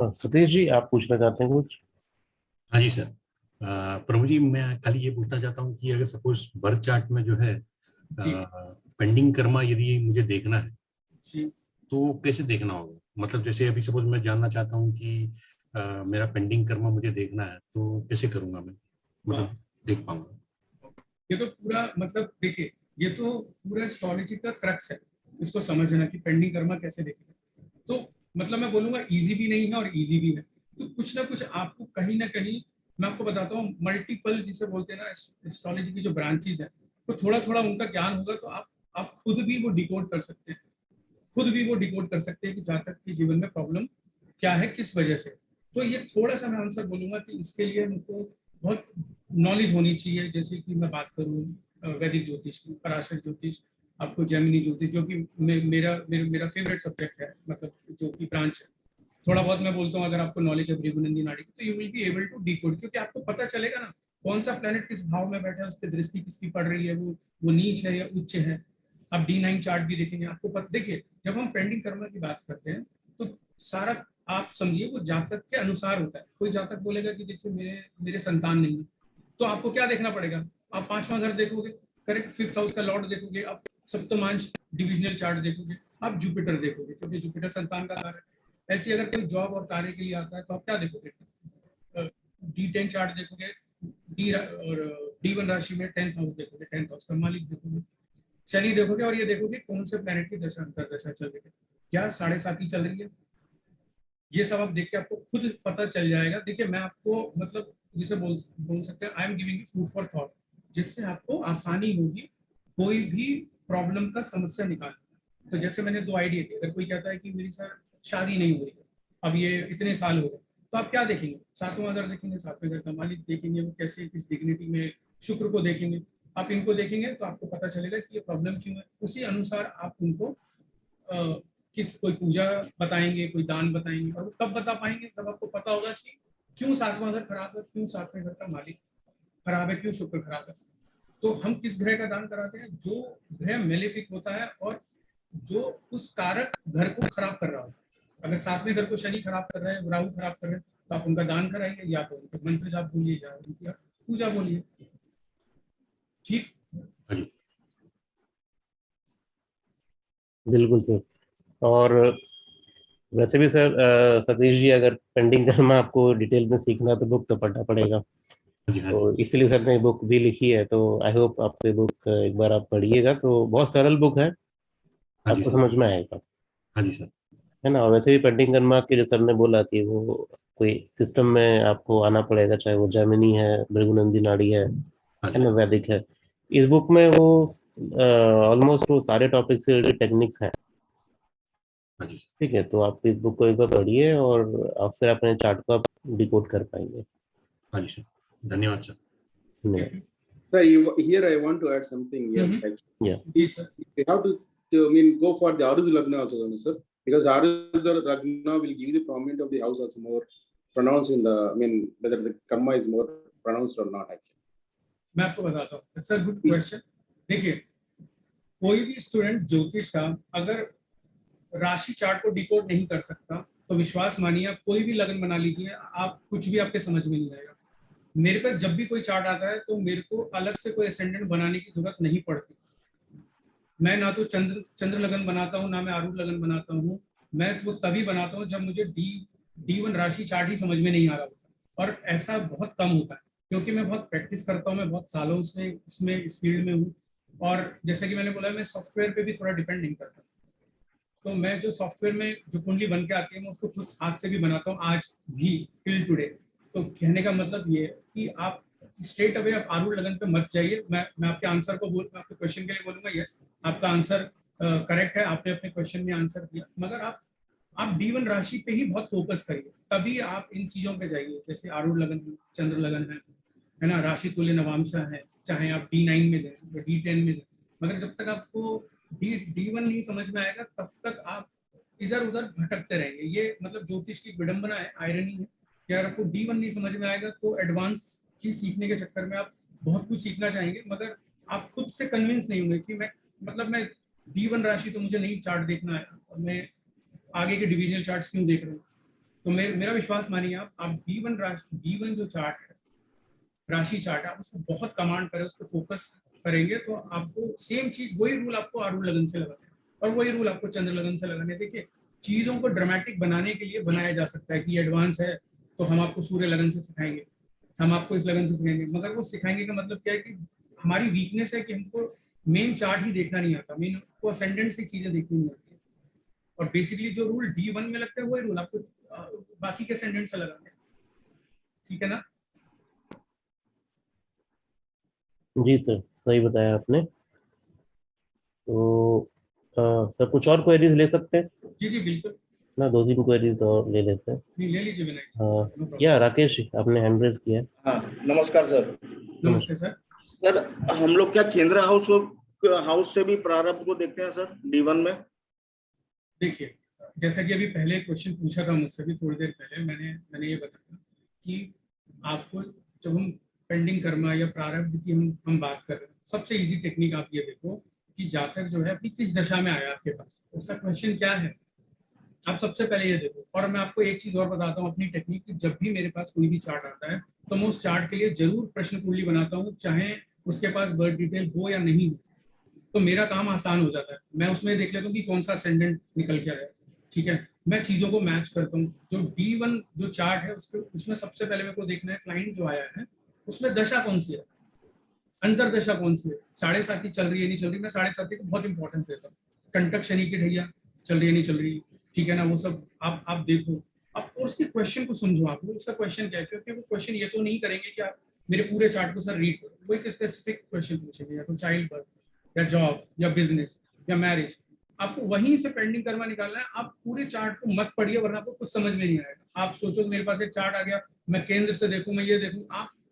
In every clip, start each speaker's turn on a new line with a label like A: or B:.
A: हाँ, सतीश जी आप पूछना चाहते हैं कुछ?
B: हाँ जी सर। प्रभु जी, मैं खाली ये पूछना चाहता हूँ कि अगर सपोज बर्थ चार्ट में जो है
C: जी
B: पेंडिंग कर्मा यदि मुझे देखना है
C: जी।
B: तो कैसे देखना होगा? मतलब जैसे अभी सपोज मैं जानना चाहता हूँ कि मेरा पेंडिंग कर्मा मुझे देखना है तो कैसे करूंगा मैं,
C: वाह,
B: मतलब देख पाऊंगा?
C: ये तो पूरा मतलब देखिए, ये तो पूरा एस्ट्रोलॉजी का क्रक्स है, इसको समझना कि पेंडिंग कर्मा कैसे देखेगा। तो मतलब मैं बोलूंगा इजी भी नहीं है और इजी भी है। तो कुछ ना कुछ आपको कहीं ना कहीं, मैं आपको बताता हूँ, मल्टीपल जिसे बोलते हैं ना एस्ट्रोलॉजी की जो ब्रांचेस है, तो थोड़ा थोड़ा उनका ज्ञान होगा तो आप खुद भी वो डिकोड कर सकते हैं। खुद भी वो डिकोड कर सकते हैं कि जातक के जीवन में प्रॉब्लम क्या है, किस वजह से। तो ये थोड़ा सा मैं आंसर बोलूंगा कि इसके लिए हमको बहुत नॉलेज होनी चाहिए। जैसे कि मैं बात करूँ वैदिक ज्योतिष की, पराशर ज्योतिष, आपको जैमिनी ज्योतिष, जो कि मेरा फेवरेट सब्जेक्ट है, मतलब जो कि ब्रांच है। थोड़ा बहुत मैं बोलता हूँ, अगर आपको नॉलेज है भृगुनंदी नाड़ी की, तो you will be able to decode, क्योंकि आपको पता चलेगा ना कौन सा प्लेनेट किस भाव में बैठा है, उस पर दृष्टि किसकी पड़ रही है, वो नीच है या उच्च है। आप D9 चार्ट भी देखेंगे, आपको पता। देखिए, जब हम पेंडिंग कर्मा की बात करते हैं तो सारा, आप समझिए, वो जातक के अनुसार होता है। कोई जातक बोलेगा कि देखिए मेरे मेरे संतान नहीं है, तो आपको क्या देखना पड़ेगा? आप पांचवां घर देखोगे, करेक्ट, फिफ्थ हाउस का लॉर्ड देखोगे, आप सप्तमांश डिविजनल चार्ट देखोगे, आप जुपिटर देखोगे, क्योंकि जुपिटर संतान का कार्य है। ऐसे अगर कोई जॉब और कार्य के लिए आता है तो आप क्या देखोगे? D10 चार्ट देखोगे, डी और D1 राशि में 10th हाउस देखोगे, 10th हाउस का मालिक देखोगे, शनि देखोगे, और ये देखोगे कौन से प्लेनेट की दशा अंतरदशा चल रही है, क्या साढ़े साथी चल रही है। ये सब आप देख के आपको खुद पता चल जाएगा। देखिए, मैं आपको मतलब जिसे बोल सकते हैं, I am giving you food for thought, जिससे आपको आसानी होगी कोई भी प्रॉब्लम का समस्या निकालना। तो जैसे मैंने दो आइडिया दिए, अगर कोई कहता है कि मेरी सर शादी नहीं हो रही है, अब ये इतने साल हो गए, तो आप क्या देखेंगे? सातवां घर देखेंगे, सातवें घर का मालिक देखेंगे, वो कैसे किस डिग्निटी में, शुक्र को देखेंगे। आप इनको देखेंगे तो आपको पता चलेगा कि ये प्रॉब्लम क्यों है। उसी अनुसार आप उनको किस कोई पूजा बताएंगे, कोई दान बताएंगे, और वो कब बता पाएंगे? तब आपको पता होगा कि क्यों सातवां घर खराब है, क्यों सातवें घर का मालिक खराब है, क्यों शुक्र खराब है। तो हम किस ग्रह का दान कराते हैं? जो ग्रह मेलेफिक होता है और जो उस कारक घर को खराब कर रहा होता है। अगर सातवें घर को शनि खराब कर रहे हैं, राहु खराब कर रहे हैं, तो आप उनका दान कराइए, या तो उनके मंत्र जाप बोलिए, या उनकी आप पूजा बोलिए। ठीक।
B: हाँ जी।
A: बिल्कुल सर। और वैसे भी सर, सतीश जी, अगर पेंडिंग करना आपको डिटेल में सीखना है तो बुक तो पढ़ना पड़ेगा।
B: हाँ जी। हाँ जी।
A: तो इसीलिए सर ने बुक भी लिखी है, तो आई होप आपको ये बुक एक बार आप पढ़िएगा, तो बहुत सरल बुक है,
B: हाँ जी
A: आपको
B: सर।
A: समझ में आएगा।
B: हाँ जी सर।
A: है ना? और वैसे भी पेंडिंग कर्मा के जो सर ने बोला कि वो कोई सिस्टम में आपको आना पड़ेगा, चाहे वो जैमिनी है, भृगुनंदी नाड़ी
B: हाँ
A: है
B: जी।
A: ना, वैदिक है। इस बुक में वो ऑलमोस्ट वो सारे टॉपिक से रिलेटेड टेक्निक्स हैं।
B: हाँ जी।
A: ठीक है, तो आप इस बुक को एक बार पढ़िए और आप फिर अपने चार्ट को आप डिकोड कर पाएंगे।
B: हाँ जी सर। धन्यवाद सर।
A: धन्यवाद।
D: So here I want to add something else. Actually,
A: या
C: जी sir.
D: we have to I mean, go for the Arudu Lagna also, sir, because Arudu Lagna will give the prominent of the house also more pronounced in the, I mean, whether the karma is more pronounced or not. Actually,
C: मैं आपको बताता हूँ, it's a good question. देखिए, कोई भी student ज्योतिष का अगर राशि चार्ट को डिकोड नहीं कर सकता, तो विश्वास मानिए, आप कोई भी लगन बना लीजिए, आप कुछ भी आपके समझ में नहीं आएगा। मेरे पे जब भी कोई चार्ट आता है तो मेरे को अलग से कोई असेंडेंट बनाने की जरूरत नहीं पड़ती। मैं ना तो चंद्र लगन बनाता हूँ, ना मैं आरूढ़ लगन बनाता हूँ। मैं तो तभी बनाता हूँ जब मुझे D1 राशि चार्ट ही समझ में नहीं आ रहा होता, और ऐसा बहुत कम होता है, क्योंकि मैं बहुत प्रैक्टिस करता हूँ, मैं बहुत सालों से इसमें इस फील्ड में हूँ। और जैसा कि मैंने बोला, मैं सॉफ्टवेयर पे भी थोड़ा डिपेंड नहीं करता। तो मैं जो सॉफ्टवेयर में जो कुंडली बन के आती है, मैं उसको खुद हाथ से भी बनाता हूँ आज भी, टिल टुडे। तो कहने का मतलब ये है कि आप स्ट्रेट अवे आप आरूढ़ लगन पे मत जाइए। मैं आपके आंसर को आपके क्वेश्चन के लिए बोलूंगा, यस, आपका आंसर करेक्ट है, आपने अपने क्वेश्चन में आंसर दिया, मगर आप D1 राशि पे ही बहुत फोकस करिए, तभी आप इन चीजों पे जाइए। जैसे आरूढ़ लगन है, चंद्र लगन है ना, राशि तुल्य नवांशा है, चाहे आप D9 में जाए या D10 में जाए, मगर जब तक आपको D1 नहीं समझ में आएगा, तब तक आप इधर उधर भटकते रहेंगे। ये मतलब ज्योतिष की विडंबना है, आयरनी है कि अगर आपको D1 नहीं समझ में आएगा तो एडवांस चीज सीखने के चक्कर में आप बहुत कुछ सीखना चाहेंगे, मगर आप खुद से कन्विंस नहीं होंगे कि मैं D1 राशि तो मुझे नहीं चार्ट देखना है, और मैं आगे के डिविजनल चार्ट्स क्यों देख रहा हूँ। तो मेरा विश्वास मानिए आप D1 जो चार्ट है, राशि चार्ट है, आप उसको बहुत कमांड करें, उस पर फोकस करेंगे तो आपको सेम चीज, वही रूल आपको आरूढ़ लगन से लगाने हैं और वही रूल आपको चंद्र लगन से लगाने हैं। देखिए, चीजों को ड्रामेटिक बनाने के लिए बनाया जा सकता है कि एडवांस है तो हम आपको सूर्य लगन से सिखाएंगे, हम आपको इस लगन से सिखाएंगे, मगर वो सिखाएंगे का मतलब क्या है कि हमारी वीकनेस है कि हमको मेन चार्ट ही देखना नहीं आता, मेन को असेंडेंट से चीजें देखनी नहीं आती। और बेसिकली जो रूल D1 में लगता है वही रूल आपको बाकी के असेंडेंट से लगाने हैं। ठीक है ना?
A: जी सर, सही बताया आपने। तो सर कुछ और क्वेरीज ले सकते हैं
C: जी जी बिल्कुल,
A: ना? 2-3 क्वेरीज और ले लेते हैं।
C: नहीं ले लीजिए विनायक जी,
A: हाँ,
C: नो प्रॉब्लम।
A: या राकेश आपने हैंड रेज किया है।
E: हाँ, नमस्कार सर।
C: नमस्ते सर।
E: सर, हम लोग क्या केंद्र हाउस से भी प्रारब्ध को देखते हैं सर D1 में?
C: देखिए, जैसा कि अभी पहले क्वेश्चन पूछा था मुझसे भी थोड़ी देर पहले, मैंने ये बताया कि आपको जब हम पेंडिंग कर्मा या प्रारब्ध की हम बात कर रहे हैं, सबसे इजी टेक्निक आप ये देखो कि जातक जो है अपनी किस दशा में आया आपके पास, उसका क्वेश्चन क्या है, आप सबसे पहले ये देखो। और मैं आपको एक चीज और बताता हूँ अपनी टेक्निक की, जब भी मेरे पास कोई भी चार्ट आता है तो मैं उस चार्ट के लिए जरूर प्रश्न कुंडली बनाता हूँ, चाहे उसके पास बर्थ डिटेल हो या नहीं हो, तो मेरा काम आसान हो जाता है। मैं उसमें देख लेता हूँ कि कौन सा असेंडेंट निकल के आया, ठीक है। मैं चीजों को मैच करता हूँ। जो D1 जो चार्ट है उसमें सबसे पहले मेरे को देखना है क्लाइंट जो आया है उसमें दशा कौन सी है, अंतर दशा कौन सी है, 7.5 चल रही है नहीं चल रही। मैं 7.5 को बहुत इंपॉर्टेंट देता हूँ। कंटक शनि की ढैया चल रही है नहीं चल रही, ठीक है ना, वो सब आप देखो। आप और उसके क्वेश्चन को समझो, आप उसका क्वेश्चन क्या है, क्योंकि वो क्वेश्चन ये तो नहीं करेंगे कि आप मेरे पूरे चार्ट को सर रीड करो, वो एक स्पेसिफिक क्वेश्चन पूछेंगे, या तो चाइल्ड बर्थ या जॉब या बिजनेस या मैरिज। आपको वहीं से पेंडिंग कर्मा निकालना है। आप पूरे चार्ट को मत पढ़िए वरना आपको कुछ समझ में नहीं आएगा। आप सोचो मेरे पास एक चार्ट आ गया, मैं केंद्र से देखूं, मैं ये देखूं।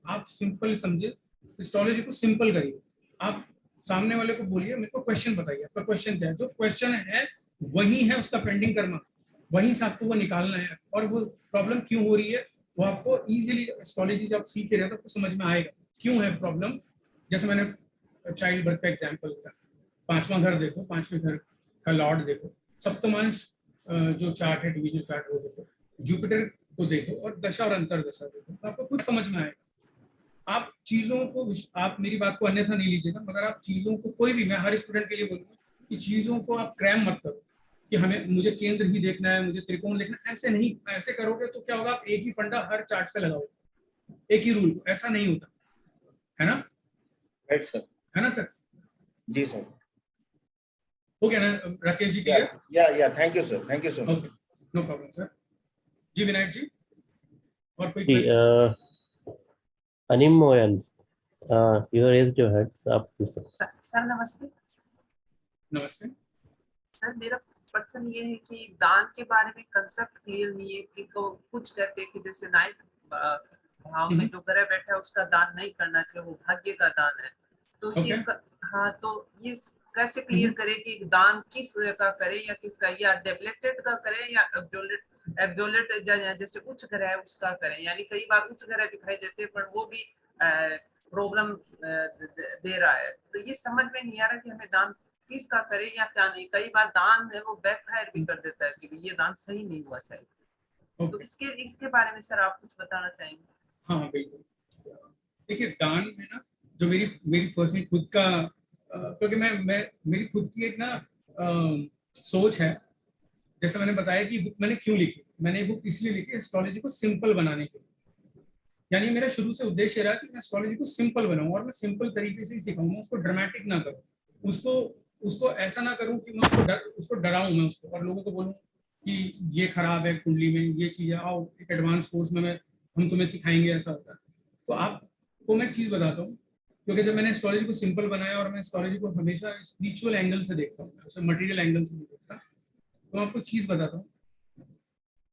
C: आप सिंपल समझिए, एस्ट्रोलॉजी को सिंपल करिए। आप सामने वाले को बोलिए मेरे को क्वेश्चन बताइए, आपका क्वेश्चन क्या है, जो क्वेश्चन है वही है उसका पेंडिंग कर्मा, वहीं से आपको वो निकालना है। और वो प्रॉब्लम क्यों हो रही है वो आपको इजीली एस्ट्रोलॉजी जब सीख रहे हो तो आपको समझ में आएगा क्यों है प्रॉब्लम। जैसे मैंने चाइल्ड बर्थ का एग्जाम्पल दिया, 5वां घर देखो, 5वें घर का लॉर्ड देखो, सप्तमांश जो चार्ट है डिविजन चार्ट वो देखो, जुपिटर को देखो और दशा और अंतर दशा देखो, तो आपको खुद समझ में आएगा। आप चीजों को, आप मेरी बात को अन्यथा नहीं लीजिएगा, मगर आप चीजों को, कोई भी, मैं हर स्टूडेंट के लिए बोलूंगा कि चीजों को आप क्रैम मत करो कि मुझे केंद्र ही देखना है, मुझे त्रिकोण देखना है। ऐसे नहीं, ऐसे करोगे तो क्या होगा, आप एक ही फंडा हर चार्ट पे लगाओगे, एक ही रूल, ऐसा नहीं होता है ना।
E: Right sir.
C: है ना सर?
E: जी सर।
C: हो गया ना राकेश जी?
E: या thank you sir, thank you so much.
C: Okay, no problem sir. जी विनायक जी, और कोई
A: जी, Anim Moyal, you raised your hand, आप पूछ सकते हैं।
F: सर नमस्ते।
C: नमस्ते।
F: सर मेरा प्रश्न ये है कि दान के बारे में कंसेप्ट क्लियर नहीं है कि तो कुछ कहते हैं कि जैसे 9th भाव में जो ग्रह बैठा है उसका दान नहीं करना चाहिए, वो भाग्य का दान है। तो ये हाँ, तो ये कैसे क्लियर करें कि दान किस का करें या किसका, या डेवलप्ड का करें या एक्सोलेट जैसे उच्च ग्रह है उसका करें। यानी कई बार उच्च ग्रह दिखाई देते हैं पर वो भी प्रॉब्लम दे रहा है। तो ये समझ में नहीं आ रहा कि हमें दान किसका करें या क्या नहीं। कई बार दान है वो बैकफायर भी कर देता है कि ये दान सही नहीं हुआ शायद। तो इसके बारे में सर आप कुछ बताना चाहेंगे?
C: हाँ बिल्कुल। देखिए, दान में ना, जो मेरी पर्सनल खुद का, क्योंकि मैं मेरी खुद की एक ना सोच है। जैसे मैंने बताया कि बुक मैंने क्यों लिखी, मैंने बुक इसलिए लिखी एस्ट्रोलॉजी को सिंपल बनाने के लिए। यानी मेरा शुरू से उद्देश्य रहा कि मैं एस्ट्रोलॉजी को सिंपल बनाऊं और मैं सिंपल तरीके से ही सिखाऊं, उसको ड्रामेटिक ना करूं, उसको ऐसा ना करूं कि मैं उसको डराऊं मैं उसको, और लोगों को बोलूं कि ये खराब है कुंडली में, ये चीज है, आओ एक एडवांस कोर्स में हम तुम्हें सिखाएंगे, ऐसा होता है। तो आपको मैं चीज बताता हूँ, क्योंकि जब मैंने एस्ट्रोलॉजी को सिंपल बनाया, और मैं एस्ट्रोलॉजी को हमेशा स्पिरिचुअल एंगल से देखता हूँ, उसे मटेरियल एंगल से नहीं देखता। तो मैं आपको चीज बताता हूँ,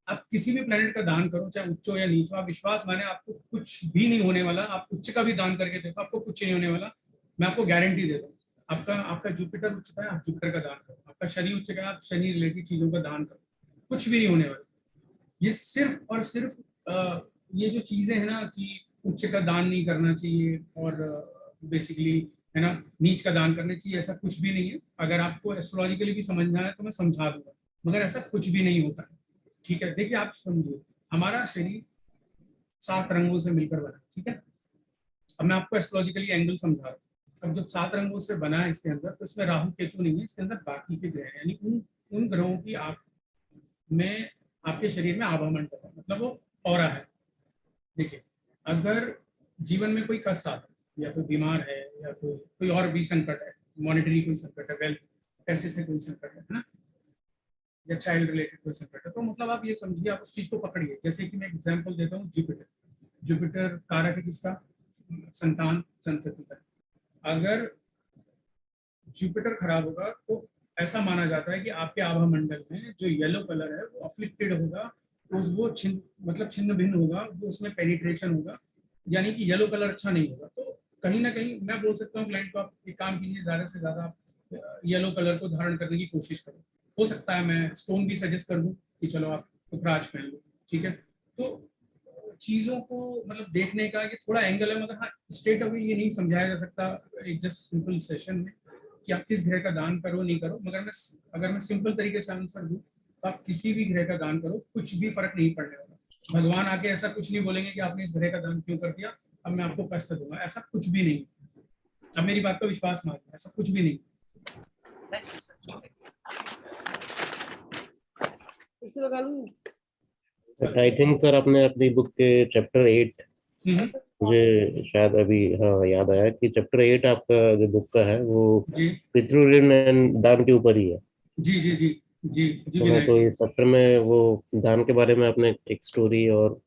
C: आप किसी भी प्लेनेट का दान करो, चाहे उच्च हो या नीच हो, आप विश्वास माने आपको कुछ भी नहीं होने वाला। आप उच्च का भी दान करके देखो, आपको कुछ नहीं होने वाला, मैं आपको गारंटी देता हूँ। आपका जुपिटर उच्च का है, आप जुपिटर का दान करो। आपका शनि उच्च का है, आप शनि रिलेटेड चीजों का दान करो, कुछ भी नहीं होने वाला। ये सिर्फ और सिर्फ ये जो चीजें हैं ना कि उच्च का दान नहीं करना चाहिए और बेसिकली है ना नीच का दान करना चाहिए, ऐसा कुछ भी नहीं है। अगर आपको एस्ट्रोलॉजिकली भी समझना है तो मैं समझा दूंगा, मगर ऐसा कुछ भी नहीं होता है, ठीक है, देखिए आप समझिए, हमारा शरीर 7 रंगों से मिलकर बना, ठीक है। अब मैं आपको एस्ट्रोलॉजिकली एंगल समझा रहा हूँ। अब जब 7 रंगों से बना है इसके अंदर, तो इसमें राहु केतु नहीं है, इसके अंदर बाकी के ग्रह हैं, यानी उन ग्रहों की आप में आपके शरीर में आभा मंडल है, मतलब वो ऑरा है। देखिए, अगर जीवन में कोई कष्ट आता है, या कोई बीमार है, या कोई और भी संकट है, मॉनेटरी कोई संकट है, वेल्थ पैसे से कोई संकट है ना, या चाइल्ड रिलेटेड कोई संकट है, तो मतलब आप ये समझिए, आप उस चीज को पकड़िए। जैसे कि मैं एग्जांपल देता हूँ, जुपिटर कारक है किसका? संतान संतति का। अगर जुपिटर खराब होगा तो ऐसा माना जाता है कि आपके आभा मंडल में जो येलो कलर है वो अफ्लिक्टेड होगा, वो छिन्न भिन्न होगा, वो उसमें पेनिट्रेशन होगा, यानी कि येलो कलर अच्छा नहीं होगा। तो कहीं ना कहीं मैं बोल सकता हूँ क्लाइंट को, आप एक काम कीजिए, ज्यादा से ज्यादा आप येलो कलर को धारण करने की कोशिश करो। हो सकता है मैं स्टोन भी सजेस्ट कर दूं कि चलो आप रुद्राक्ष पहन लो, ठीक है। तो चीजों को मतलब देखने का ये थोड़ा एंगल है, मगर हाँ स्ट्रेट अवे ये नहीं समझाया जा सकता एक जस्ट सिंपल सेशन में कि आप किस ग्रह का दान करो नहीं करो। मगर अगर मैं सिंपल तरीके से आंसर दूं, तो आप किसी भी ग्रह का दान करो, कुछ भी फर्क नहीं पड़ने वाला। भगवान आके ऐसा कुछ नहीं बोलेंगे कि आपने इस ग्रह का दान क्यों कर दिया, अब मैं आपको कष्ट दूंगा, ऐसा कुछ भी नहीं। अब मेरी बात का विश्वास मानिए, ऐसा कुछ भी नहीं।
F: Thank you sir.
A: I think sir आपने अपनी बुक के चैप्टर 8,
C: हम्म,
A: मुझे शायद अभी हाँ याद आया कि चैप्टर 8 आपका जो बुक का है वो
C: जी
A: पितृ ऋण एंड दान के ऊपर ही है।
C: जी जी जी जी जी
A: तो
C: विनायक
A: तो
C: जी,
A: इस चैप्टर में वो दान के बारे में आपने एक स्टोरी और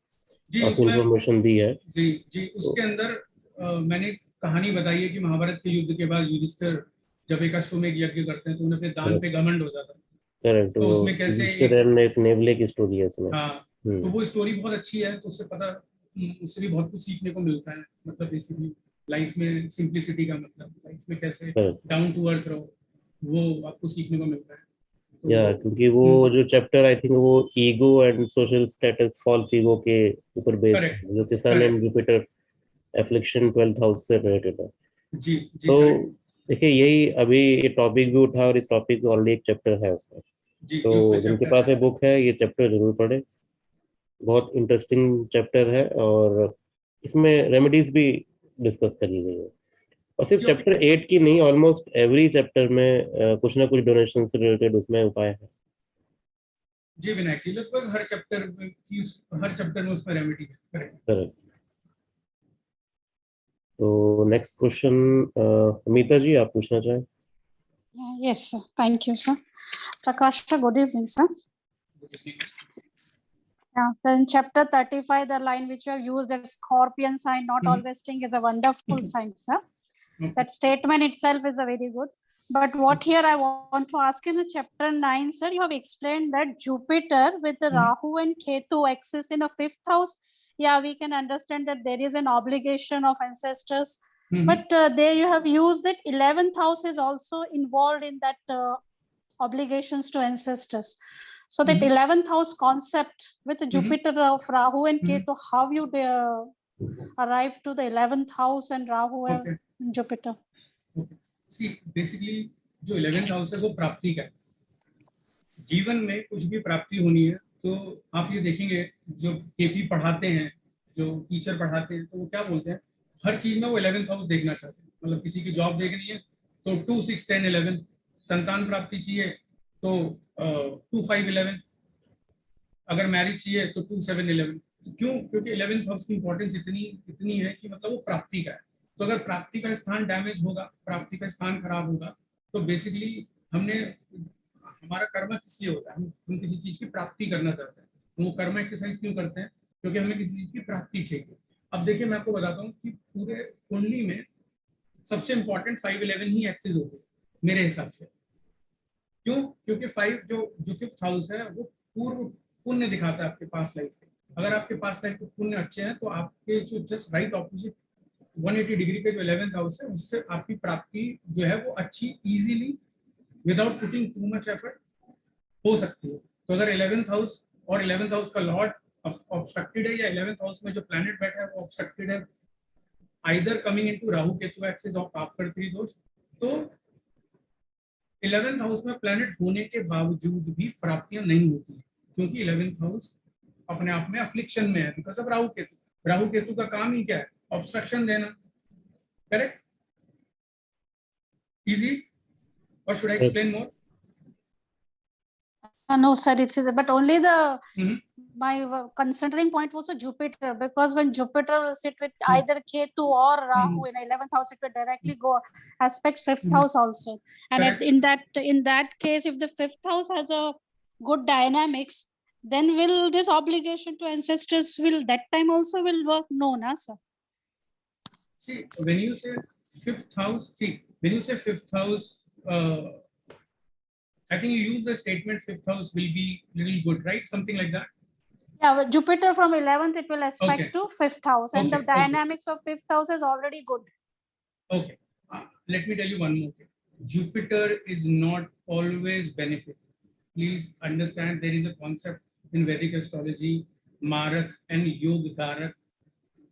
C: जी
A: काफी
C: उसमें,
A: इंफॉर्मेशन दी है।
C: जी जी
A: तो
C: उसके अंदर मैंने कहानी बताई है कि महाभारत के युद्ध के बाद युधिष्ठिर जब एक अश्वमेध यज्ञ करते हैं तो उन्हें अपने दान पे घमंड हो जाता है।
A: करेक्ट,
C: तो
A: वो
C: उसमें कैसे
A: युधिष्ठिर
C: एक,
A: एंड एक नेवले की स्टोरी है इसमें।
C: हाँ, तो वो स्टोरी बहुत अच्छी है, तो उससे पता, उससे भी बहुत कुछ सीखने को मिलता है। मतलब बेसिकली लाइफ में सिंप्लिसिटी का मतलब, लाइफ में कैसे
A: करेक्ट,
C: डाउन टू अर्थ रहो, वो आपको सीखने को मिलता है।
A: या
C: तो
A: क्योंकि वो जो चैप्टर आई थिंक वो ego and social status false ego के ऊपर बेस्ड
C: करेक्ट
A: है, जो कि sun and
C: correct,
A: Jupiter affliction 12th house से रिलेटेड है।
C: जी जी
A: तो
C: करेक्ट,
A: देखिए यही अभी ये टॉपिक भी उठा और इस टॉपिक में ऑलरेडी एक चैप्टर है उसमें।
C: जी ये उसमें
A: तो जिनके
C: चैप्टर
A: पास
C: है।
A: ये बुक है ये चैप्टर जरूर पढ़े, बहुत इंटरेस्टिंग चैप्टर है और इसमें रेमेडीज भी डिस्कस करी गई है। और सिर्फ
C: जी ओके,
A: चैप्टर 8 की नहीं, ऑलमोस्ट एवरी चैप्टर में कुछ ना कुछ डोनेशन से रिलेटेड उसमें उपाय है।
C: जी विनायक जी, लगभग हर चैप्टर में उसमें रेमेडी है, करेक्ट।
A: करेक्ट। तो नेक्स्ट क्वेश्चन अमिता जी आप पूछना चाहें?
G: Yes, sir. Thank you, sir. Prakash, good evening, sir. Yeah, so in chapter 35, the line which you have used as scorpion sign, not always sting, is a wonderful sign, sir. That statement itself is a very good. But what here I want to ask in the chapter 9, sir, you have explained that Jupiter with the Rahu and Ketu axis in the 5th house. Yeah, we can understand that there is an obligation of ancestors. But there you have used that 11th house is also involved in that obligations to ancestors. So that 11th house concept with Jupiter of Rahu and Ketu, how you arrive to the 11th house and Rahu and Jupiter?
C: See basically जो 11th house है वो प्राप्ति का है। जीवन में कुछ भी प्राप्ति होनी है तो आप ये देखेंगे, जो केपी पढ़ाते हैं, जो टीचर पढ़ाते हैं, तो वो क्या बोलते हैं, हर चीज में वो 11th हाउस देखना चाहते हैं। मतलब किसी की जॉब देखनी है तो 2, 6, 10, 11, संतान प्राप्ति चाहिए तो 2, 5, 11, अगर मैरिज चाहिए तो 2, 7, 11। क्यों? क्योंकि 11th हाउस की इंपॉर्टेंस इतनी है कि मतलब वो प्राप्ति का है। तो अगर प्राप्ति का स्थान डैमेज होगा, प्राप्ति का स्थान खराब होगा, तो बेसिकली हमारा कर्म किस लिए होता है? हम किसी चीज की प्राप्ति करना चाहते हैं, तो वो कर्म एक्सरसाइज क्यों करते हैं? क्योंकि हमें किसी चीज की प्राप्ति चाहिए। अब देखिए मैं आपको बताता हूँ कि पूरे कुंडली में सबसे इंपॉर्टेंट 5, 11 ही एक्सेस होते हैं मेरे हिसाब से। क्यों? क्योंकि 5 जो 5th हाउस है वो पूर्व पुण्य दिखाता है आपके पास लाइफ के। अगर आपके पास लाइफ के पुण्य अच्छे हैं तो आपके जो जस्ट राइट ऑपोजिट 180 डिग्री पे जो 11th हाउस है उससे आपकी प्राप्ति जो है वो अच्छी easily without putting too much effort हो सकती है। तो अगर 11th हाउस और 11th हाउस का लॉर्ड ऑब्स्ट्रक्टेड है या 11th हाउस में जो प्लैनेट बैठा है वो ऑब्स्ट्रक्टेड है, either coming into Rahu Ketu axis और पापकर्त्री दोष, तो 11th हाउस में प्लैनेट होने के बावजूद भी प्राप्तियां नहीं होती है। क्योंकि 11th हाउस अपने आप में अफ्लिक्शन में है बिकॉज ऑफ राहु केतु। राहु केतु का काम ही क्या है? ऑब्स्ट्रक्शन देना। करेक्ट? इजी? और should I explain more?
G: No, sir, it is, but only the
C: Mhm.
G: my considering point was a Jupiter, because when Jupiter will sit with either Ketu or Rahu in 11th house, it will directly go aspect 5th house also. And
C: Correct.
G: in that case, if the 5th house has a good dynamics, then will this obligation to ancestors will that time also will work? No, na sir.
C: See, when you say 5th house, when you say 5th house, I think you use the statement 5th house will be little good, right? Something like that.
G: Yeah, but Jupiter from 11th, it will aspect
C: Okay.
G: to 5th house, and the
C: Okay, okay.
G: dynamics of 5th house is already good.
C: Okay. Let me tell you one more thing. Jupiter is not always benefit. Please understand there is a concept in Vedic astrology, Marak and Yog Dharak,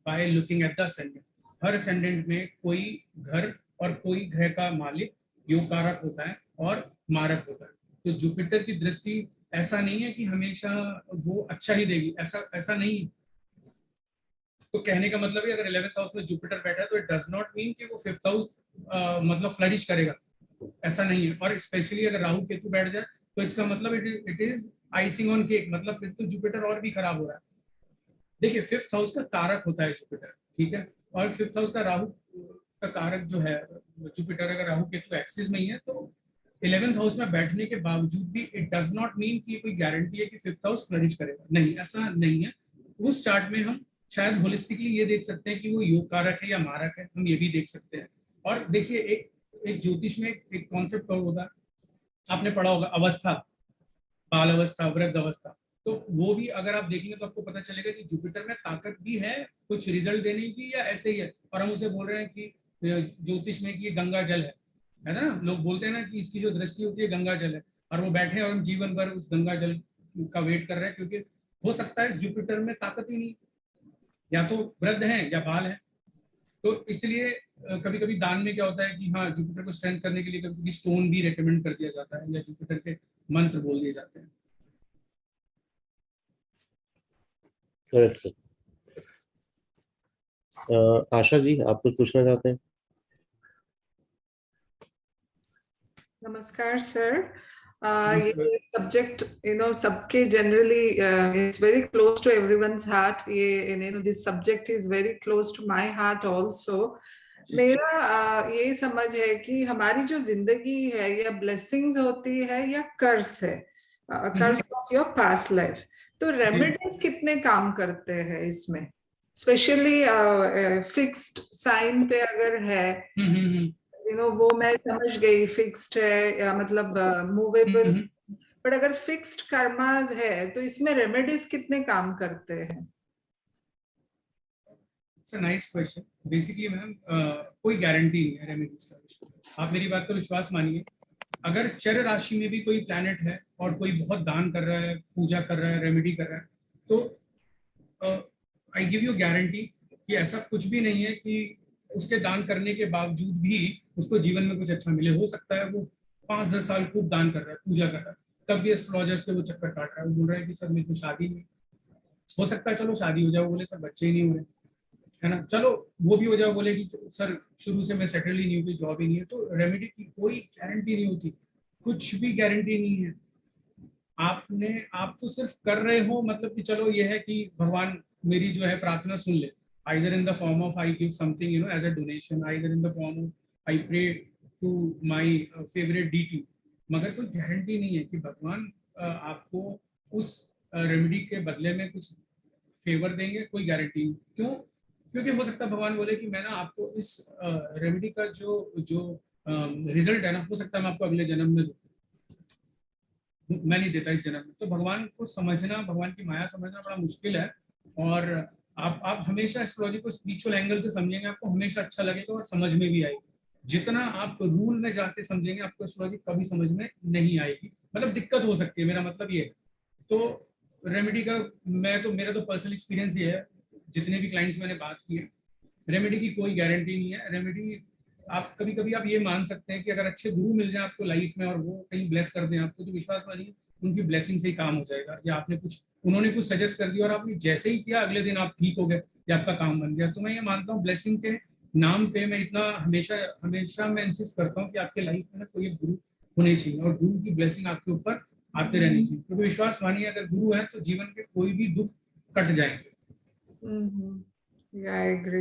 C: by looking at the ascendant. Her ascendant में कोई घर और कोई ग्रह का मालिक योग कारक होता है और मारक होता है। तो जुपिटर की दृष्टि ऐसा नहीं है कि हमेशा वो अच्छा ही देगी, ऐसा नहीं है। तो कहने का मतलब है अगर 11th हाउस में जुपिटर बैठा है तो इट डज नॉट मीन कि वो 5th हाउस मतलब फ्लरिश करेगा, ऐसा नहीं है। और स्पेशली अगर राहु केतु बैठ जाए तो इसका मतलब it is icing on cake, मतलब फिर तो जुपिटर और भी खराब हो रहा है। देखिए 5th हाउस का कारक होता है जुपिटर, ठीक है, और 5th हाउस का राहु का कारक जो है जुपिटर, अगर राहु केतु एक्सिस में ही है तो 11th हाउस में बैठने के बावजूद भी इट डज नॉट मीन कि कोई गारंटी है कि 5th हाउस फ्लरिश करेगा, नहीं, ऐसा नहीं है। उस चार्ट में हम शायद होलिस्टिकली ये देख सकते हैं कि वो योग कारक है या मारक है, हम ये भी देख सकते हैं। और देखिए एक ज्योतिष में एक कॉन्सेप्ट और होता है, आपने पढ़ा होगा अवस्था, बाल अवस्था, वृद्ध अवस्था, तो वो भी अगर आप देखेंगे तो आपको पता चलेगा कि जुपिटर में ताकत भी है कुछ रिजल्ट देने की या ऐसे ही है। और हम उसे बोल रहे हैं कि ज्योतिष में कि गंगा जल है ना, लोग बोलते हैं ना कि इसकी जो दृष्टि होती है गंगा जल है, और वो बैठे और हम जीवन भर उस गंगा जल का वेट कर रहे हैं, क्योंकि हो सकता है इस जुपिटर में ताकत ही नहीं, या तो वृद्ध है या बाल है। तो इसलिए कभी कभी दान में क्या होता है कि हाँ जुपिटर को स्ट्रेंथ करने के लिए कभी कभी स्टोन भी रेकमेंड कर दिया जाता है या जुपिटर के मंत्र बोल दिए जाते हैं।
A: Correct sir. आशा जी, आप कुछ पूछना चाहते हैं?
H: नमस्कार सर। ये सब्जेक्ट सबके generally it's very close to everyone's heart. ये this subject is very close to my heart also. मेरा ये समझ है कि हमारी जो जिंदगी है या ब्लेसिंग्स होती है या कर्स है, curse of your past life, तो रेमेडीज कितने काम करते हैं इसमें? स्पेशली फिक्स्ड साइन पे अगर है, वो मैं समझ गई फिक्स्ड है या मतलब मूवेबल, बट अगर फिक्स्ड कर्मास है तो इसमें रेमेडीज कितने काम करते हैं?
C: It's a nice question. Basically ma'am कोई गारंटी नहीं है रेमेडीज का। आप मेरी बात को विश्वास मानिए, अगर चर राशि में भी कोई प्लैनेट है और कोई बहुत दान कर रहा है, पूजा कर रहा है, रेमेडी कर रहा है, तो आई गिव यू गारंटी कि ऐसा कुछ भी नहीं है कि उसके दान करने के बावजूद भी उसको जीवन में कुछ अच्छा मिले। हो सकता है वो 5-10 साल खूब दान कर रहा है, पूजा कर रहा है, तब भी एस्ट्रोलॉजर्स के वो चक्कर काट रहा है, वो बोल रहा है कि सर मेरे को शादी नहीं। हो सकता है चलो शादी हो जाए, वो बोले सर बच्चे ही नहीं हो रहे, है ना, चलो वो भी हो जाए, बोले कि सर शुरू से मैं सेटल ही नहीं हुई, जॉब ही नहीं है। तो रेमेडी की कोई गारंटी नहीं होती, कुछ भी गारंटी नहीं है। आप तो सिर्फ कर रहे हो, मतलब कि चलो ये है कि भगवान मेरी जो है प्रार्थना सुन ले, either in the form of I give something as a donation, either in the form of I pray to my favorite deity, मगर कोई गारंटी नहीं है कि भगवान आपको उस रेमेडी के बदले में कुछ फेवर देंगे, कोई गारंटी नहीं। क्यों? क्योंकि हो सकता है भगवान बोले कि मैं ना आपको इस रेमेडी का जो रिजल्ट है ना, हो सकता है मैं आपको अगले जन्म में दूं, मैं नहीं देता इस जन्म में। तो भगवान को समझना, भगवान की माया समझना बड़ा मुश्किल है। और आप हमेशा एस्ट्रोलॉजी को स्पिरिचुअल एंगल से समझेंगे, आपको हमेशा अच्छा लगेगा और समझ में भी आएगी। जितना आप रूल में जाके समझेंगे, आपको एस्ट्रोलॉजी कभी समझ में नहीं आएगी, मतलब दिक्कत हो सकती है, मेरा मतलब ये है। तो रेमेडी का मेरा तो पर्सनल एक्सपीरियंस ये है, जितने भी क्लाइंट्स मैंने बात की है, रेमेडी की कोई गारंटी नहीं है। रेमेडी आप कभी कभी आप ये मान सकते हैं कि अगर अच्छे गुरु मिल जाए आपको लाइफ में और वो कहीं ब्लेस कर दें आपको, तो विश्वास मानिए उनकी ब्लेसिंग से ही काम हो जाएगा। या आपने कुछ, उन्होंने कुछ सजेस्ट कर दिया और आपने जैसे ही किया अगले दिन आप ठीक हो गए या आपका काम बन गया। तो मैं ये मानता हूँ ब्लेसिंग के नाम पे मैं इतना हमेशा मैं इंसिस्ट करता हूँ कि आपके लाइफ में ना कोई गुरु होने चाहिए और गुरु की ब्लेसिंग आपके ऊपर आते रहनी चाहिए, क्योंकि विश्वास मानिए अगर गुरु है तो जीवन के कोई भी दुख कट जाएंगे।
H: Yeah, I agree.